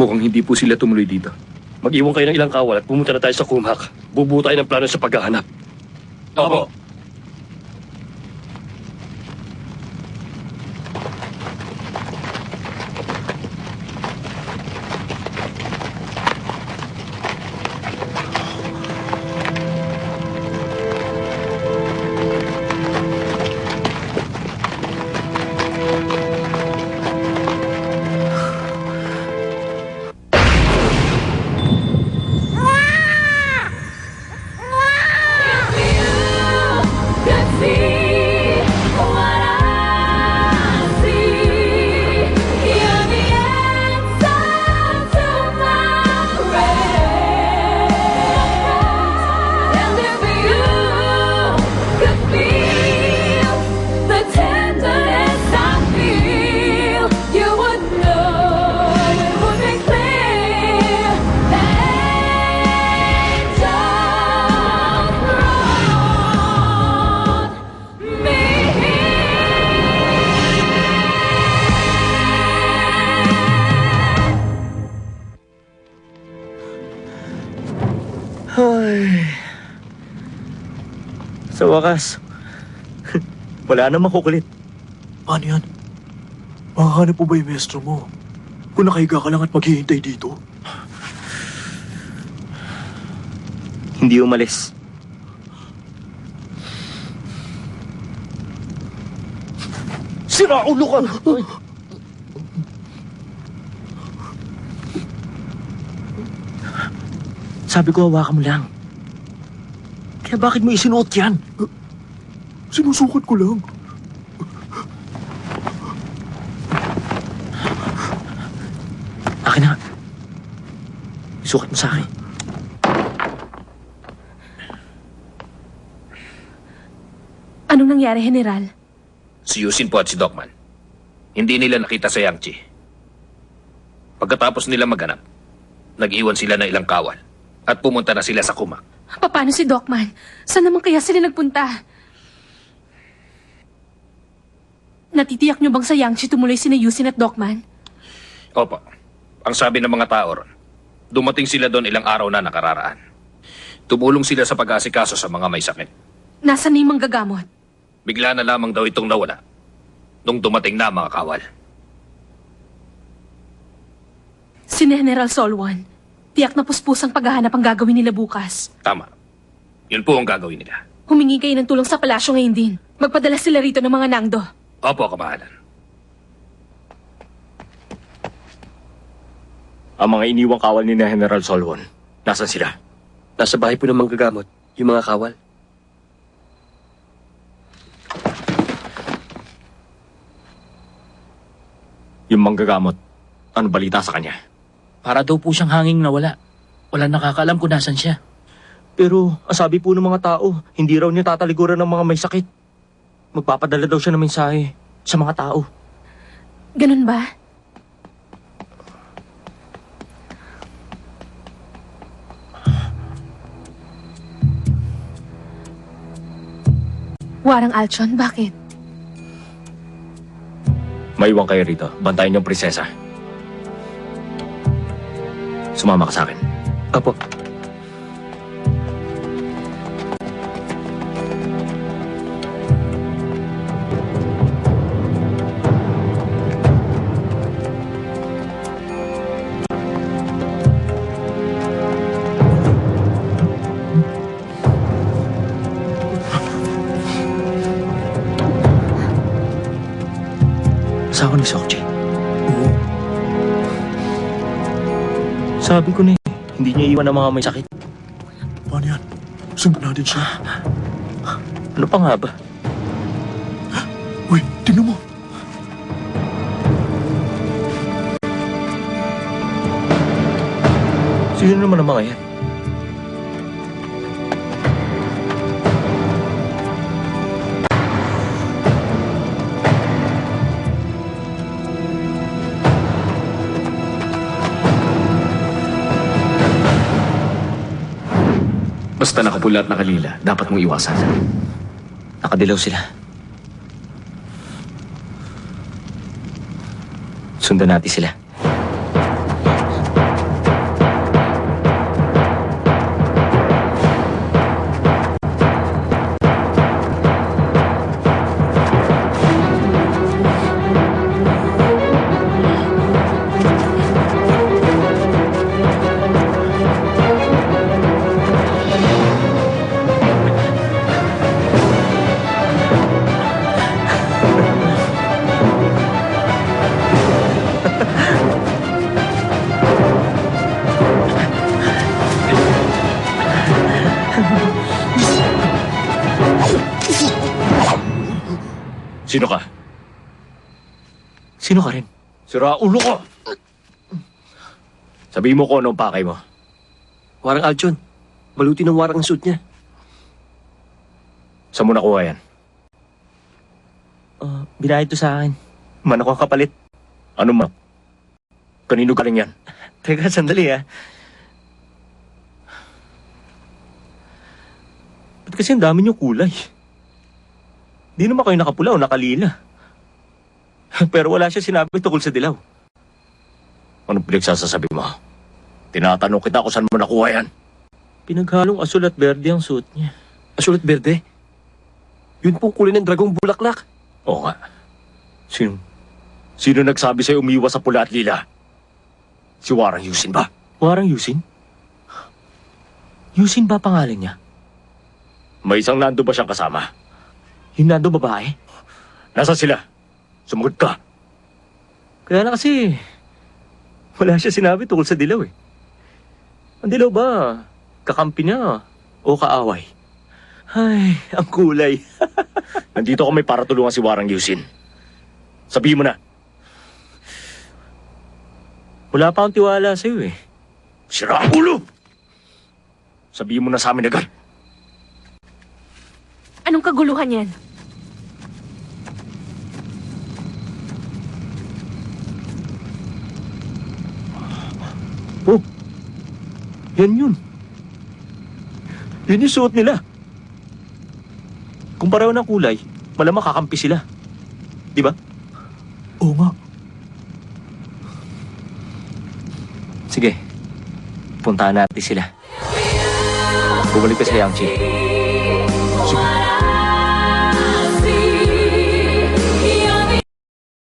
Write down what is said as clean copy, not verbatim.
Mukhang hindi po sila tumuloy dito. Mag-iwan kayo ng ilang kawal at pumunta na tayo sa Kumhak. Bubuo tayo ng plano sa paghahanap. Opo. Sa wakas, wala namang kukulit. Paano yan? Makahanap po ba yung maestro mo? Kung nakahiga ka lang at maghihintay dito? Hindi umalis. Sira ulo ka! Sabi ko, hawakan mo lang. Kaya bakit mo isinuot yan? Sinusukat ko lang. Akin na. Sukat mo sa akin. Anong nangyari, General? Si Yusin po at si Docman. Hindi nila nakita sa Yangtze. Pagkatapos nila maghanap, nag-iwan sila ng ilang kawal at pumunta na sila sa Kumhak. Paano si Docman? Saan naman kaya sila nagpunta? Natitiyak niyo bang sa Yangtze tumuloy sina Yusin at Docman? Opo. Ang sabi ng mga tao ron, dumating sila doon ilang araw na nakararaan. Tumulong sila sa pag-aasikaso sa mga may sakit. Nasaan na yung manggagamot? Bigla na lamang daw itong nawala nung dumating na mga kawal. Si General Solwan. Tiyak na puspusang paghahanap ang gagawin nila bukas. Tama. Yun po ang gagawin nila. Humingi kayo ng tulong sa palasyo ngayon din. Magpadala sila rito ng mga nangdo. Opo, kamahalan. Ang mga iniwang kawal ni General Solwon, nasan sila? Nasa bahay po ng manggagamot, yung mga kawal. Yung manggagamot, ano balita sa kanya? Para daw po siyang hanging nawala. Walang nakakaalam kung nasan siya. Pero, ang sabi po ng mga tao, hindi raw niya tatalikuran ng mga may sakit. Magpapadala daw siya ng mensahe sa mga tao. Ganun ba? Warang Alchon, bakit? Maiwan kayo rito. Bantayan yung prinsesa. Sumama ka sa akin. Apo. Asawa ni Sokji. Sabi ko na hindi niya iwan ang mga may sakit. Paano yan? Sundan natin siya. Ano pa nga ba? Uy, tingnan mo. Sino naman ang mga yan? Basta nakapula at nakalila, dapat mong iwasan. Nakadilaw sila. Sundan natin sila. Sino ka? Sino ka rin? Sira ulo ko! Sabihin mo ko anong pakay mo. Warang Aljon. Baluti ng warang ang suit niya. Saan mo nakuha yan? Binayad to sa akin. Manok ang kapalit. Ano ma? Kanino galing yan? Teka, sandali Ba't kasi ang dami niyong kulay? Di naman kayo nakapula o nakalila. Pero wala siya sinabi tungkol sa dilaw. Anong pinagsasasabi mo? Tinatanong kita kung saan mo nakuha yan. Pinaghalong asul at berde ang suot niya. Asul at berde. Yun pong kulay ng dragong bulaklak. Oo nga. Sino nagsabi sa'yo umiwas sa pula at lila? Si Warang Yusin ba? Warang Yusin? Yusin ba pangalan niya? May isang nando ba siyang kasama? Yung nando babae? Nasaan sila? Sumagot ka. Kaya na kasi, wala siya sinabi tungkol sa dilaw eh. Ang dilaw ba, kakampi niya o kaaway? Ay, ang kulay. Nandito kami para tulungan si Warang Yusin. Sabihin mo na. Wala pa akong tiwala sa'yo eh. Sira ang ulo! Sabihin mo na sa amin agad. Anong kaguluhan yan? Oh, yan yun. Yun yung suot nila. Kung pareho ng kulay, malamang kakampi sila. Di ba? Oo nga. Sige, puntahan natin sila. Bumalik ka sa Yangtze. Sige.